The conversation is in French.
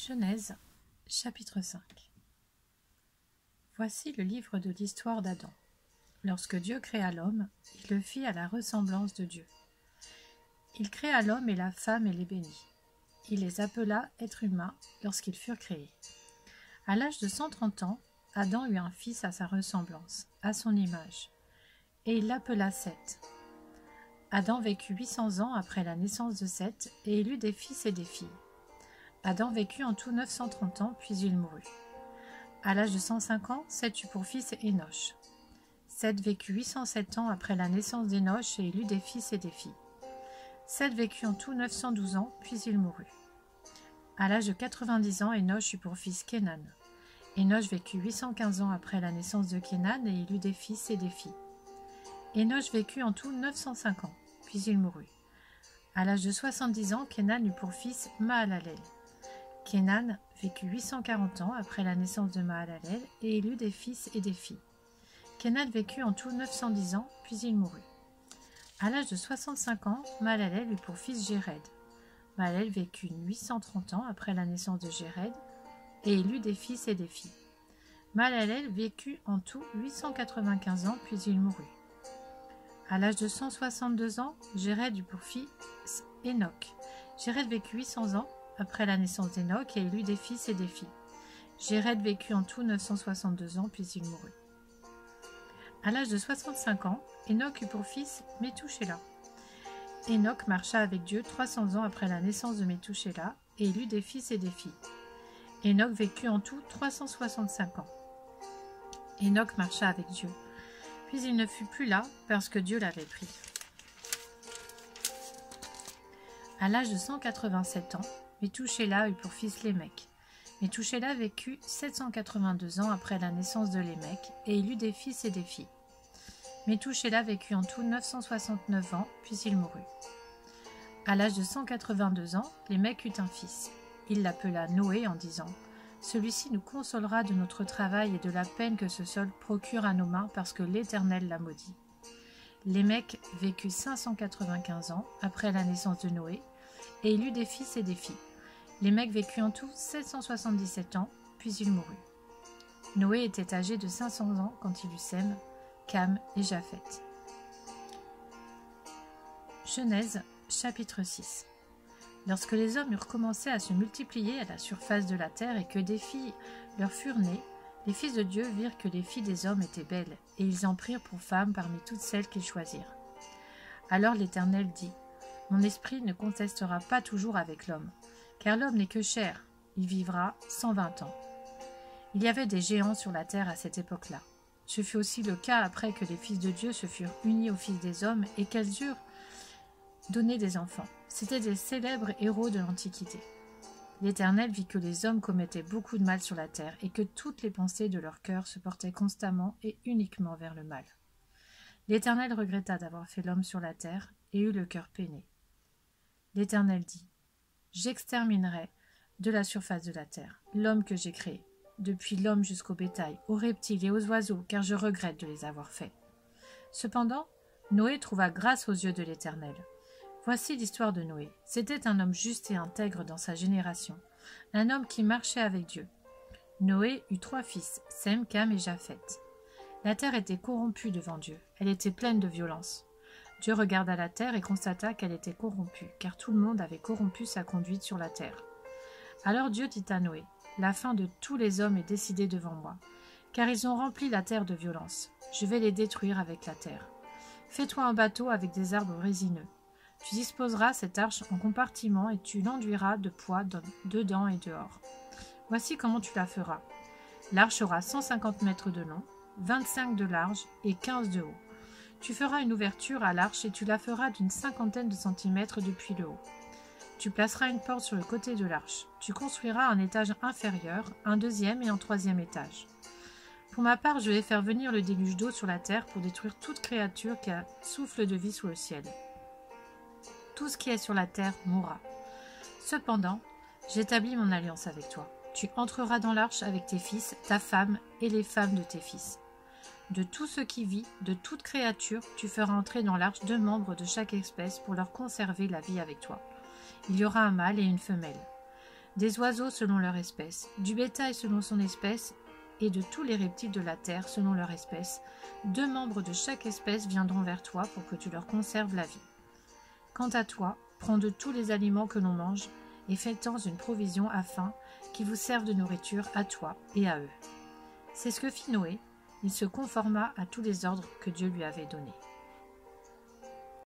Genèse, chapitre 5. Voici le livre de l'histoire d'Adam. Lorsque Dieu créa l'homme, il le fit à la ressemblance de Dieu. Il créa l'homme et la femme et les bénit. Il les appela êtres humains lorsqu'ils furent créés. À l'âge de 130 ans, Adam eut un fils à sa ressemblance, à son image, et il l'appela Seth. Adam vécut 800 ans après la naissance de Seth, et il eut des fils et des filles. Adam vécut en tout 930 ans, puis il mourut. À l'âge de 105 ans, Seth eut pour fils Énoch. Seth vécut 807 ans après la naissance d'Énoch, et il eut des fils et des filles. Seth vécut en tout 912 ans, puis il mourut. À l'âge de 90 ans, Énoch eut pour fils Kénan. Énoch vécut 815 ans après la naissance de Kénan, et il eut des fils et des filles. Énoch vécut en tout 905 ans, puis il mourut. À l'âge de 70 ans, Kénan eut pour fils Mahalalel. Kénan vécut 840 ans après la naissance de Mahalalel, et il eut des fils et des filles. Kénan vécut en tout 910 ans, puis il mourut. À l'âge de 65 ans, Mahalalel eut pour fils Jéred. Mahalalel vécut 830 ans après la naissance de Jéred, et il eut des fils et des filles. Mahalalel vécut en tout 895 ans, puis il mourut. À l'âge de 162 ans, Jéred eut pour fils Enoch. Jéred vécut 800 ans après la naissance d'Enoch, et il eut des fils et des filles. Jéred vécut en tout 962 ans, puis il mourut. À l'âge de 65 ans, Enoch eut pour fils Métouchéla. Enoch marcha avec Dieu 300 ans après la naissance de Métouchéla, et il eut des fils et des filles. Enoch vécut en tout 365 ans. Enoch marcha avec Dieu, puis il ne fut plus là parce que Dieu l'avait pris. À l'âge de 187 ans, Métouchéla eut pour fils Lémec. Métouchéla vécut 782 ans après la naissance de Lémec, et il eut des fils et des filles. Métouchéla vécut en tout 969 ans, puis il mourut. À l'âge de 182 ans, Lémec eut un fils. Il l'appela Noé en disant « Celui-ci nous consolera de notre travail et de la peine que ce sol procure à nos mains parce que l'Éternel l'a maudit. » Lémec vécut 595 ans après la naissance de Noé, et il eut des fils et des filles. Lémec vécut en tout 777 ans, puis il mourut. Noé était âgé de 500 ans quand il eut Sem, Cam et Japheth. Genèse, chapitre 6. Lorsque les hommes eurent commencé à se multiplier à la surface de la terre et que des filles leur furent nées, les fils de Dieu virent que les filles des hommes étaient belles, et ils en prirent pour femmes parmi toutes celles qu'ils choisirent. Alors l'Éternel dit : « Mon esprit ne contestera pas toujours avec l'homme, car l'homme n'est que chair, il vivra 120 ans. » Il y avait des géants sur la terre à cette époque-là. Ce fut aussi le cas après que les fils de Dieu se furent unis aux fils des hommes et qu'elles eurent donné des enfants. C'étaient des célèbres héros de l'Antiquité. L'Éternel vit que les hommes commettaient beaucoup de mal sur la terre et que toutes les pensées de leur cœur se portaient constamment et uniquement vers le mal. L'Éternel regretta d'avoir fait l'homme sur la terre et eut le cœur peiné. L'Éternel dit : « J'exterminerai de la surface de la terre l'homme que j'ai créé, depuis l'homme jusqu'au bétail, aux reptiles et aux oiseaux, car je regrette de les avoir faits. » Cependant, Noé trouva grâce aux yeux de l'Éternel. Voici l'histoire de Noé. C'était un homme juste et intègre dans sa génération, un homme qui marchait avec Dieu. Noé eut 3 fils, Sem, Cam et Japheth. La terre était corrompue devant Dieu, elle était pleine de violence. Dieu regarda la terre et constata qu'elle était corrompue, car tout le monde avait corrompu sa conduite sur la terre. Alors Dieu dit à Noé : « La fin de tous les hommes est décidée devant moi, car ils ont rempli la terre de violence. Je vais les détruire avec la terre. Fais-toi un bateau avec des arbres résineux. Tu disposeras cette arche en compartiments et tu l'enduiras de poids dedans et dehors. Voici comment tu la feras. L'arche aura 150 mètres de long, 25 de large et 15 de haut. Tu feras une ouverture à l'arche et tu la feras d'une 50aine de centimètres depuis le haut. Tu placeras une porte sur le côté de l'arche. Tu construiras un étage inférieur, un deuxième et un troisième étage. Pour ma part, je vais faire venir le déluge d'eau sur la terre pour détruire toute créature qui a souffle de vie sous le ciel. Tout ce qui est sur la terre mourra. Cependant, j'établis mon alliance avec toi. Tu entreras dans l'arche avec tes fils, ta femme et les femmes de tes fils. De tout ce qui vit, de toute créature, tu feras entrer dans l'arche 2 membres de chaque espèce pour leur conserver la vie avec toi. Il y aura un mâle et une femelle. des oiseaux selon leur espèce, du bétail selon son espèce, et de tous les reptiles de la terre selon leur espèce. 2 membres de chaque espèce viendront vers toi pour que tu leur conserves la vie. Quant à toi, prends de tous les aliments que l'on mange, et fais-en une provision afin qu'ils vous servent de nourriture à toi et à eux. » C'est ce que fit Noé. Il se conforma à tous les ordres que Dieu lui avait donnés.